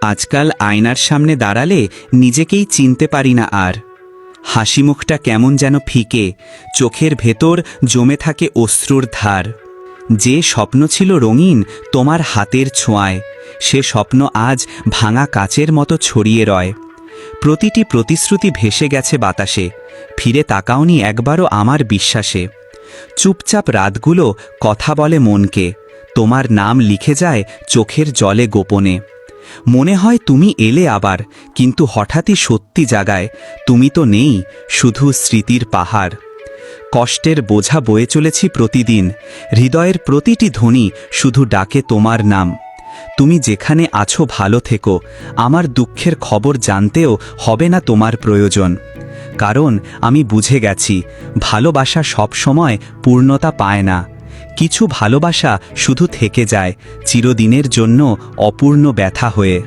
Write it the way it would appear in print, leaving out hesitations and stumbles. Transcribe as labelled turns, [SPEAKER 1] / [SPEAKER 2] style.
[SPEAKER 1] আজকাল আয়নার সামনে দাঁড়ালে নিজেকেই চিনতে পারি না আর। হাসি মুখটা কেমন যেন ফিকে, চোখের ভেতর জমে থাকে অশ্রুর ধার। যে স্বপ্ন ছিল রঙিন তোমার হাতের ছোঁয়ায়, সে স্বপ্ন আজ ভাঙা কাচের মতো ছড়িয়ে রয়। প্রতিটি প্রতিশ্রুতি ভেসে গেছে বাতাসে, ফিরে তাকাওনি একবারও আমার বিশ্বাসে। চুপচাপ রাতগুলো কথা বলে মনকে, তোমার নাম লিখে যায় চোখের জলে গোপনে। মনে হয় তুমি এলে আবার, কিন্তু হঠাৎই সত্যি জাগায় তুমি তো নেই, শুধু স্মৃতির পাহাড়। কষ্টের বোঝা বয়ে চলেছি প্রতিদিন, হৃদয়ের প্রতিটি ধ্বনি শুধু ডাকে তোমার নাম। তুমি যেখানে আছো ভালো থেকো, আমার দুঃখের খবর জানতেও হবে না তোমার প্রয়োজন। কারণ আমি বুঝে গেছি, ভালোবাসা সব সময় পূর্ণতা পায় না। কিছু ভালোবাসা শুধু থেকে যায় চিরদিনের জন্য অপূর্ণ ব্যথা হয়ে।